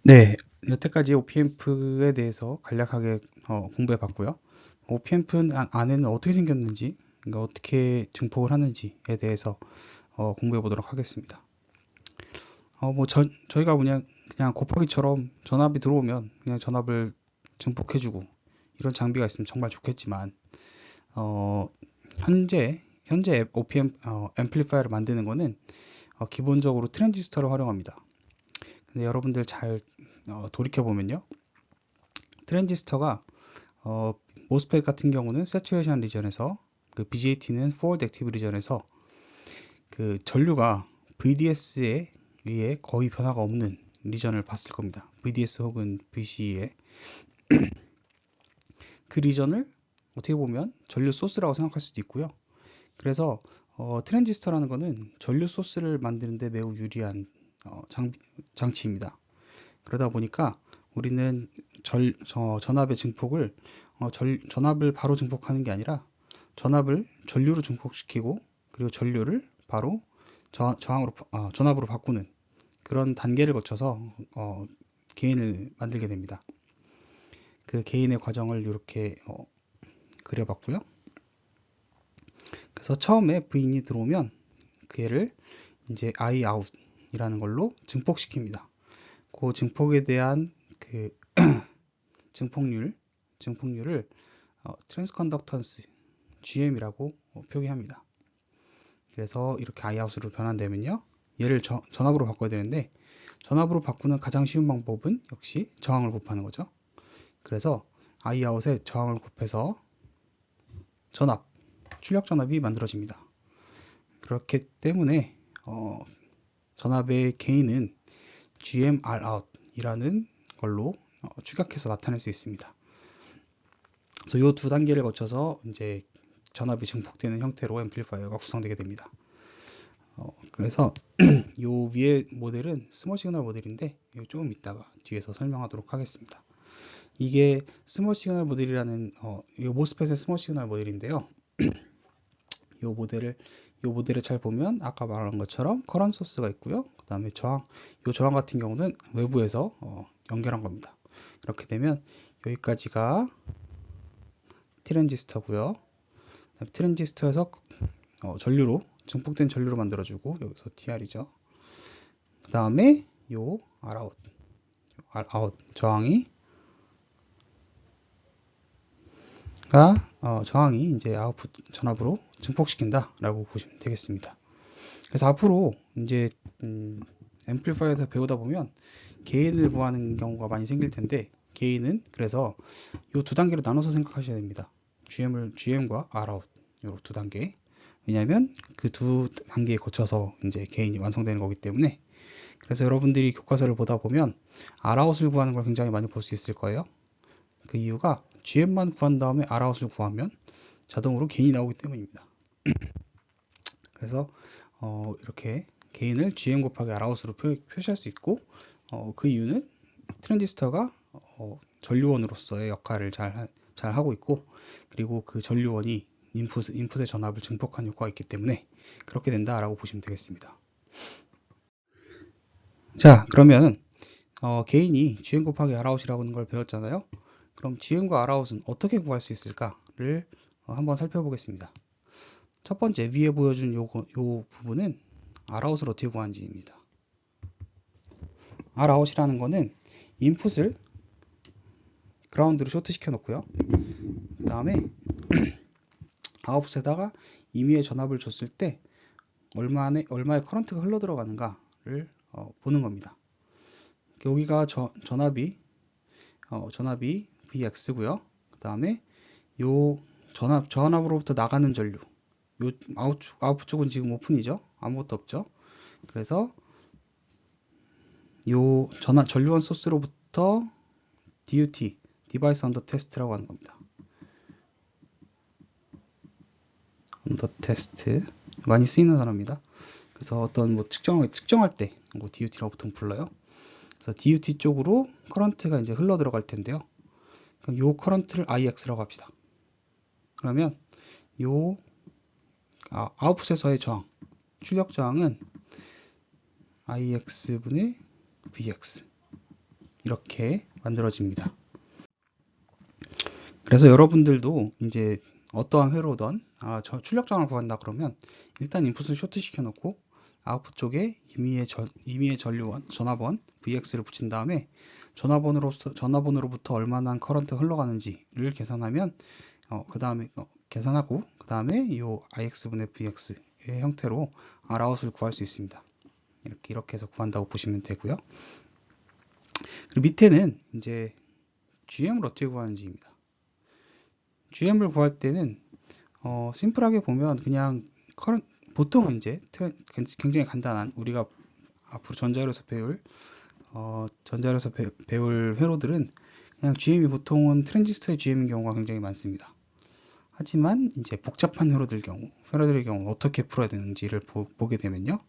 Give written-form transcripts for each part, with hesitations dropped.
네, 여태까지 OPMP에 대해서 간략하게 공부해 봤고요. OPMP 안에는 어떻게 생겼는지, 그러니까 어떻게 증폭을 하는지에 대해서 공부해 보도록 하겠습니다. 저희가 그냥 곱하기처럼 전압이 들어오면 그냥 전압을 증폭해주고 이런 장비가 있으면 정말 좋겠지만, 어, 현재 OPM, 앰플리파이어를 만드는 거는 기본적으로 트랜지스터를 활용합니다. 근데 여러분들 잘 돌이켜보면요. 트랜지스터가 모스펫 같은 경우는 세츄레이션 리전에서, 그 BJT는 포워드 액티브 리전에서 그 전류가 VDS에 의해 거의 변화가 없는 리전을 봤을 겁니다. VDS 혹은 VC에 그 리전을 어떻게 보면 전류 소스라고 생각할 수도 있고요. 그래서 트랜지스터라는 것은 전류 소스를 만드는데 매우 유리한 장치입니다. 그러다 보니까 우리는 전압의 증폭을 전압을 바로 증폭하는 게 아니라 전압을 전류로 증폭시키고, 그리고 전류를 바로 전압으로 바꾸는 그런 단계를 거쳐서 게인을 만들게 됩니다. 그 게인의 과정을 이렇게 그려봤고요. 그래서 처음에 V인이 들어오면 그 얘를 이제 I out이라는 걸로 증폭시킵니다. 그 증폭에 대한 그 증폭률을 트랜스컨덕턴스 GM이라고 표기합니다. 그래서 이렇게 Iout으로 변환되면요, 얘를 전압으로 바꿔야 되는데, 전압으로 바꾸는 가장 쉬운 방법은 역시 저항을 곱하는 거죠. 그래서 Iout에 저항을 곱해서 출력 전압이 만들어집니다. 그렇기 때문에 전압의 개인은 GMRout 이라는 걸로 축약해서 나타낼 수 있습니다. 그래서 이 두 단계를 거쳐서 이제 전압이 증폭되는 형태로 앰플리파이어가 구성되게 됩니다. 그래서 이 위에 모델은 스몰 시그널 모델인데, 조금 이따가 뒤에서 설명하도록 하겠습니다. 이게 스몰 시그널 모델이라는 이 모스펫의 스몰 시그널 모델인데요. 이 모델을 잘 보면 아까 말한 것처럼 커런 소스가 있고요. 그 다음에 이 저항 같은 경우는 외부에서 연결한 겁니다. 이렇게 되면 여기까지가 트랜지스터고요. 트랜지스터에서 증폭된 전류로 만들어주고, 여기서 TR이죠. 그 다음에 요 Rout 저항이 이제 아웃풋 전압으로 증폭시킨다라고 보시면 되겠습니다. 그래서 앞으로 이제 앰플리파이어에서 배우다 보면 게인을 구하는 경우가 많이 생길 텐데, 게인은 그래서 이 두 단계로 나눠서 생각하셔야 됩니다. GM과 Rout 이 두 단계. 왜냐하면 그 두 단계에 거쳐서 이제 게인이 완성되는 거기 때문에. 그래서 여러분들이 교과서를 보다 보면 Rout을 구하는 걸 굉장히 많이 볼 수 있을 거예요. 그 이유가 GM만 구한 다음에 Rout을 구하면 자동으로 게인이 나오기 때문입니다. 그래서 이렇게 게인을 GM 곱하기 Rout으로 표시할 수 있고, 그 이유는 트랜지스터가 전류원으로서의 역할을 잘 하고 있고, 그리고 그 전류원이 인풋의 전압을 증폭하는 효과가 있기 때문에 그렇게 된다라고 보시면 되겠습니다. 자, 그러면 게인이 GM 곱하기 Rout이라고 하는 걸 배웠잖아요. 그럼 GM과 Rout은 어떻게 구할 수 있을까를 한번 살펴보겠습니다. 첫 번째, 위에 보여준 요 부분은 Rout을 어떻게 구하는지입니다. Rout이라는 거는 인풋을 그라운드로 쇼트 시켜 놓고요. 그 다음에 아웃풋에다가 임의의 전압을 줬을 때 얼마의 커런트가 흘러 들어가는가를 보는 겁니다. 여기가 전압이 Vx고요. 그 다음에 요 전압으로부터 나가는 전류, 요 아웃풋 쪽은 지금 오픈이죠. 아무것도 없죠. 그래서 요 전류원 소스로부터 DUT, 디바이스 언더 테스트라고 하는 겁니다. 언더 테스트 많이 쓰이는 단어입니다. 그래서 어떤 측정할 때 DUT라고 보통 불러요. 그래서 DUT 쪽으로 커런트가 이제 흘러 들어갈 텐데요. 그럼 요 커런트를 IX라고 합시다. 그러면 요 아웃풋에서의 출력 저항은 IX분의 VX 이렇게 만들어집니다. 그래서 여러분들도 이제 어떠한 회로든 출력 전환을 구한다 그러면 일단 인풋을 쇼트 시켜 놓고 아웃풋 쪽에 임의의 전화번 VX를 붙인 다음에 전화번으로부터 얼마나 커런트 흘러가는지를 계산하면 계산하고 그 다음에 이 IX분의 VX의 형태로 Rout을 구할 수 있습니다. 이렇게 해서 구한다고 보시면 되고요. 그리고 밑에는 이제 GM을 어떻게 구하는지입니다. GM을 구할 때는 심플하게 보면 그냥 보통은 이제 굉장히 간단한 우리가 앞으로 전자열에서 배울 회로들은 그냥 GM이 보통은 트랜지스터의 GM인 경우가 굉장히 많습니다. 하지만 이제 복잡한 회로들의 경우 어떻게 풀어야 되는지를 보게 되면요.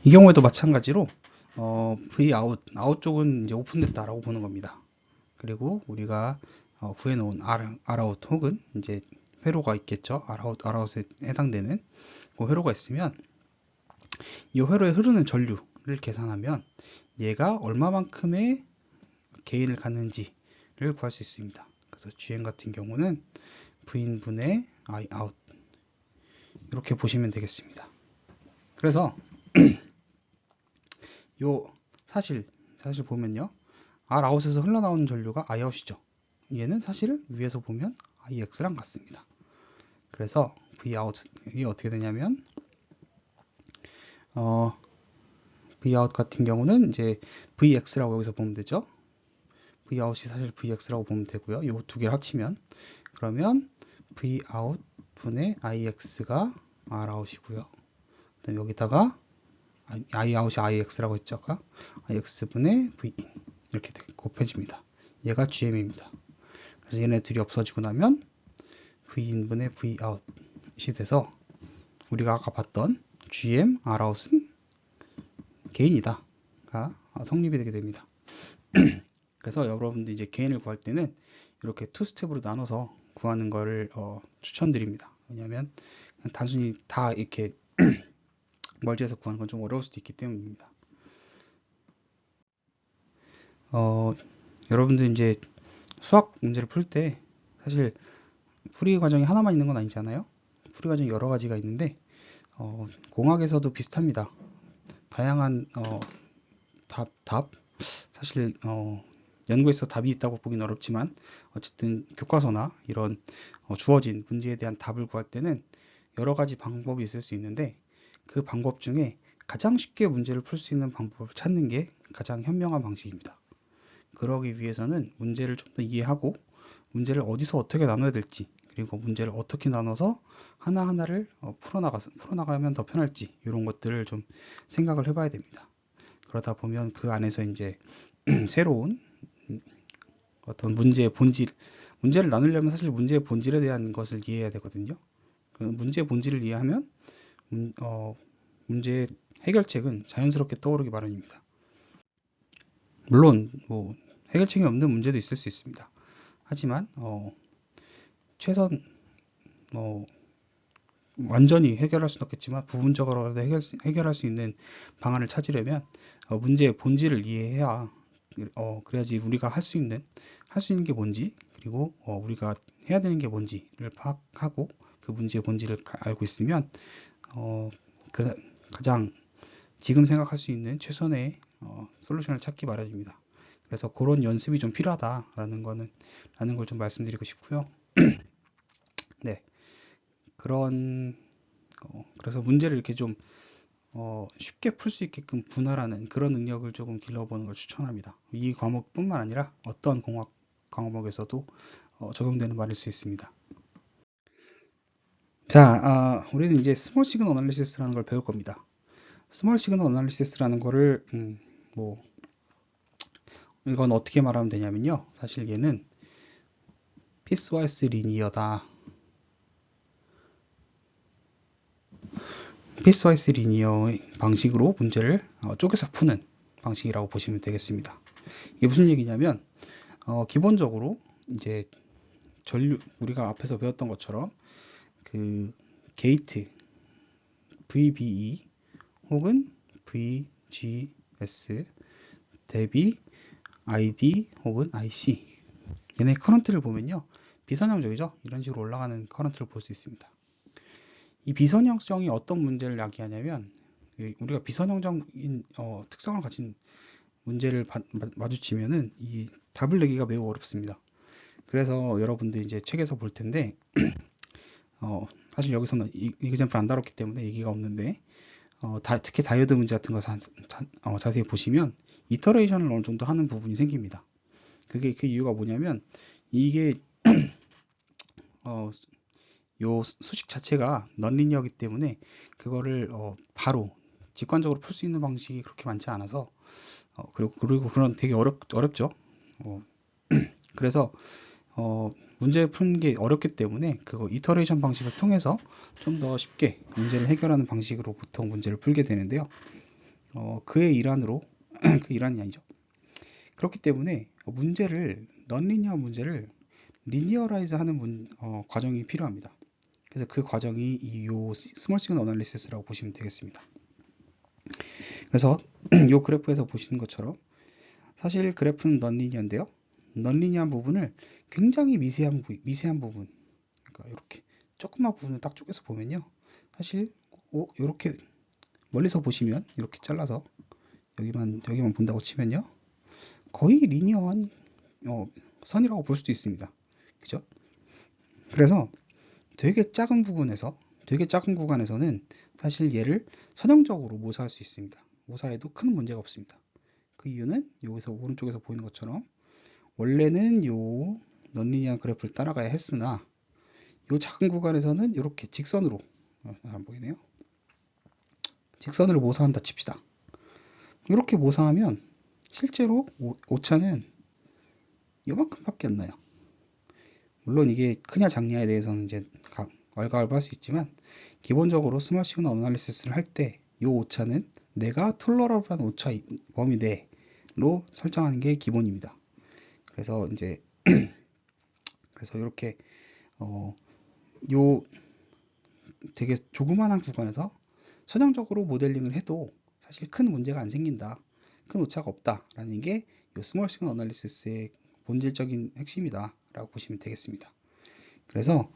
이 경우에도 마찬가지로 Vout 쪽은 이제 오픈됐다라고 보는 겁니다. 그리고 우리가 구해놓은 Rout 혹은 이제 회로가 있겠죠. Rout에 해당되는 그 회로가 있으면 이 회로에 흐르는 전류를 계산하면 얘가 얼마만큼의 게인을 갖는지를 구할 수 있습니다. 그래서 GM 같은 경우는 V인분의 Iout 이렇게 보시면 되겠습니다. 그래서 사실 보면요. Rout에서 흘러나오는 전류가 Iout이죠. 얘는 사실 위에서 보면 IX랑 같습니다. 그래서 Vout이 어떻게 되냐면 Vout 같은 경우는 이제 VX라고 여기서 보면 되죠. Vout이 사실 VX라고 보면 되고요. 이 두 개를 합치면 그러면 Vout 분의 IX가 Rout이고요. 그다음 여기다가 Iout이 IX라고 했죠. 아까 IX 분의 Vin 이렇게 곱해집니다. 얘가 GM입니다. 그래서 얘네 둘이 없어지고 나면 Vin분의 Vout이 돼서 우리가 아까 봤던 GM Rout은 게인이다가 성립이 되게 됩니다. 그래서 여러분들 이제 게인을 구할 때는 이렇게 투 스텝으로 나눠서 구하는 거를 추천드립니다. 왜냐하면 단순히 다 이렇게 멀지해서 구하는 건 좀 어려울 수도 있기 때문입니다. 여러분들 이제 수학 문제를 풀 때 사실 풀이 과정이 하나만 있는 건 아니잖아요. 풀이 과정이 여러 가지가 있는데 공학에서도 비슷합니다. 다양한 답 사실 연구에서 답이 있다고 보긴 어렵지만 어쨌든 교과서나 이런 주어진 문제에 대한 답을 구할 때는 여러 가지 방법이 있을 수 있는데 그 방법 중에 가장 쉽게 문제를 풀 수 있는 방법을 찾는 게 가장 현명한 방식입니다. 그러기 위해서는 문제를 좀 더 이해하고 문제를 어디서 어떻게 나눠야 될지 그리고 문제를 어떻게 나눠서 하나하나를 풀어나가면 더 편할지 이런 것들을 좀 생각을 해봐야 됩니다. 그러다 보면 그 안에서 이제 새로운 어떤 문제를 나누려면 사실 문제의 본질에 대한 것을 이해해야 되거든요. 그 문제의 본질을 이해하면 문제의 해결책은 자연스럽게 떠오르기 마련입니다. 물론 뭐 해결책이 없는 문제도 있을 수 있습니다. 하지만 최선 완전히 해결할 수는 없겠지만 부분적으로라도 해결할 수 있는 방안을 찾으려면 문제의 본질을 이해해야 그래야지 우리가 할 수 있는 게 뭔지 그리고 우리가 해야 되는 게 뭔지를 파악하고 그 문제의 본질을 알고 있으면 가장 지금 생각할 수 있는 최선의 솔루션을 찾기 마련입니다. 그래서 그런 연습이 좀 필요하다라는 걸 좀 말씀드리고 싶고요. 네, 그래서 문제를 이렇게 좀 쉽게 풀 수 있게끔 분할하는 그런 능력을 조금 길러보는 걸 추천합니다. 이 과목뿐만 아니라 어떤 공학 과목에서도 적용되는 말일 수 있습니다. 자, 우리는 이제 스몰 시그널 어널리시스라는 걸 배울 겁니다. 스몰 시그널 어널리시스라는 거를 이건 어떻게 말하면 되냐면요. 사실 얘는 피스와이스 리니어다. 피스와이스 리니어 방식으로 문제를 쪼개서 푸는 방식이라고 보시면 되겠습니다. 이게 무슨 얘기냐면 기본적으로 이제 우리가 앞에서 배웠던 것처럼 그 게이트 VBE 혹은 VGS 대비 ID 혹은 IC, 얘네 커런트를 보면요, 비선형적이죠. 이런 식으로 올라가는 커런트를 볼 수 있습니다. 이 비선형성이 어떤 문제를 야기하냐면, 우리가 비선형적인 특성을 가진 문제를 마주치면은 이 답을 내기가 매우 어렵습니다. 그래서 여러분들 이제 책에서 볼 텐데, 사실 여기서는 이그젬플 안 다뤘기 때문에 얘기가 없는데, 특히 다이오드 문제 같은 거 자세히 보시면 이터레이션을 어느 정도 하는 부분이 생깁니다. 그 이유가 뭐냐면, 이게 요 수식 자체가 넌리니어이기 때문에 그거를 바로 직관적으로 풀 수 있는 방식이 그렇게 많지 않아서, 그리고 그런 되게 어렵죠. 그래서 문제 푸는 게 어렵기 때문에 그거 이터레이션 방식을 통해서 좀 더 쉽게 문제를 해결하는 방식으로 보통 문제를 풀게 되는데요. 그의 일환으로 그 일환이 아니죠. 그렇기 때문에 넌리니어 문제를 리니어라이즈 하는 과정이 필요합니다. 그래서 그 과정이 요 스몰 시그널 어널리시스라고 보시면 되겠습니다. 그래서 요 그래프에서 보시는 것처럼 사실 그래프는 넌리니어인데요. 넌리니어한 부분을 굉장히 미세한 부분, 그러니까 이렇게 조그만 부분을 딱 쪼개서 보면요, 사실 이렇게 멀리서 보시면 이렇게 잘라서 여기만 본다고 치면요, 거의 리니어한 선이라고 볼 수도 있습니다. 그죠? 그래서 되게 작은 구간에서는 사실 얘를 선형적으로 모사할 수 있습니다. 모사해도 큰 문제가 없습니다. 그 이유는 여기서 오른쪽에서 보이는 것처럼 원래는 요 넌리니어한 그래프를 따라가야 했으나 요 작은 구간에서는 이렇게 직선으로, 안 보이네요. 직선으로 모사한다 칩시다. 이렇게 모사하면 실제로 오차는 요만큼밖에 안 나요. 물론 이게 크냐 작냐에 대해서는 이제 왈가왈부할 수 있지만, 기본적으로 스몰 시그널 어널리시스를 할 때 이 오차는 내가 톨러러블한 오차 범위 내로 설정하는 게 기본입니다. 그래서 이제 그래서 이렇게 요 되게 조그만한 구간에서 선형적으로 모델링을 해도 사실 큰 문제가 안 생긴다, 큰 오차가 없다라는 게 이 스몰 시그널 어널리시스의 본질적인 핵심이다 라고 보시면 되겠습니다. 그래서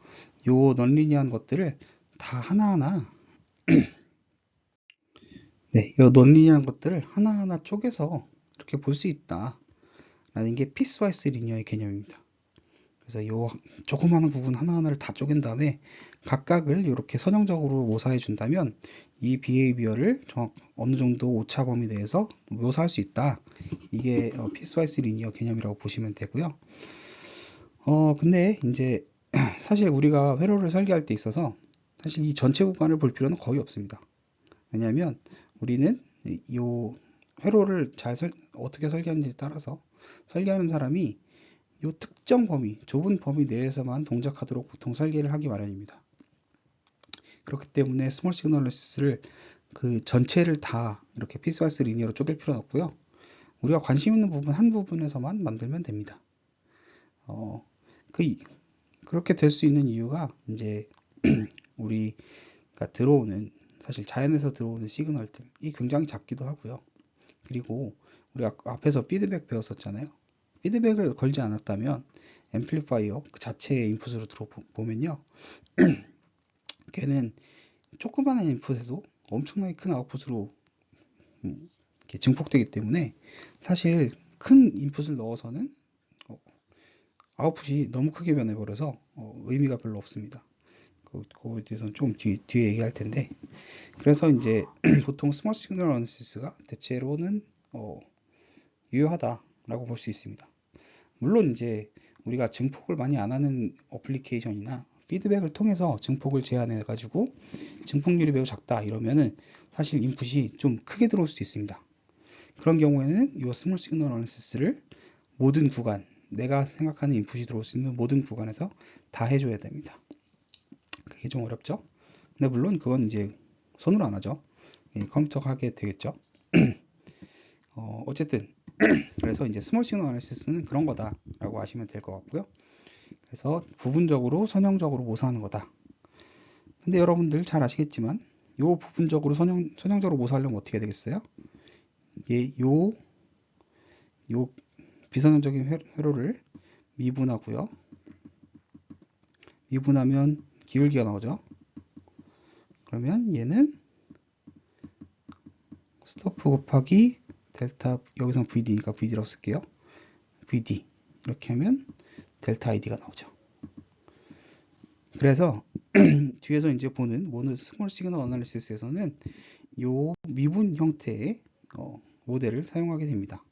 요 넌리니어한 것들을 다 하나하나 요 넌리니어한 것들을 하나하나 쪼개서 이렇게 볼 수 있다 라는 게 피스와이스 리니어의 개념입니다. 그래서 요 조그마한 부분 하나하나를 다 쪼갠 다음에 각각을 이렇게 선형적으로 모사해 준다면 이 비헤이비어를 어느 정도 오차 범위 내에서 묘사할 수 있다. 이게 피스와이스 리니어 개념이라고 보시면 되고요. 근데 이제 사실 우리가 회로를 설계할 때 있어서 사실 이 전체 구간을 볼 필요는 거의 없습니다. 왜냐하면 우리는 이 회로를 어떻게 설계하는지에 따라서 설계하는 사람이 이 특정 범위, 좁은 범위 내에서만 동작하도록 보통 설계를 하기 마련입니다. 그렇기 때문에 스몰 시그널 어널리시스를 그 전체를 다 이렇게 피스와이스 리니어로 쪼갤 필요는 없고요. 우리가 관심 있는 부분 한 부분에서만 만들면 됩니다. 그렇게 될 수 있는 이유가 이제 우리가 사실 자연에서 들어오는 시그널들이 굉장히 작기도 하고요. 그리고 우리가 앞에서 피드백 배웠었잖아요. 피드백을 걸지 않았다면 앰플리파이어 그 자체의 인풋으로 들어보면요, 걔는 조그마한 인풋에도 엄청나게 큰 아웃풋으로 이렇게 증폭되기 때문에 사실 큰 인풋을 넣어서는 아웃풋이 너무 크게 변해버려서 의미가 별로 없습니다. 그거에 대해서는 좀 뒤에 얘기할 텐데, 그래서 이제 보통 스몰 시그널 어널리시스가 대체로는 유효하다라고 볼 수 있습니다. 물론 이제 우리가 증폭을 많이 안 하는 어플리케이션이나 피드백을 통해서 증폭을 제한해 가지고 증폭률이 매우 작다 이러면은 사실 인풋이 좀 크게 들어올 수도 있습니다. 그런 경우에는 이 스몰 시그널 어널리시스를 모든 구간, 내가 생각하는 인풋이 들어올 수 있는 모든 구간에서 다 해줘야 됩니다. 그게 좀 어렵죠? 근데 물론 그건 이제 손으로 안 하죠. 컴퓨터가 하게 되겠죠. 어쨌든 그래서 이제 스몰 시그널 어널리시스는 그런 거다라고 아시면 될 것 같고요. 그래서 부분적으로 선형적으로 모사하는 거다. 근데 여러분들 잘 아시겠지만 요 부분적으로 선형적으로 모사하려면 어떻게 되겠어요? 요 요 비선형적인 회로를 미분하고요. 미분하면 기울기가 나오죠. 그러면 얘는 스토프 곱하기 델타, 여기서는 VD니까 VD라고 쓸게요. VD 이렇게 하면 델타 ID가 나오죠. 그래서 뒤에서 이제 보는 스몰 시그널 어널리시스에서는 요 미분 형태의 모델을 사용하게 됩니다.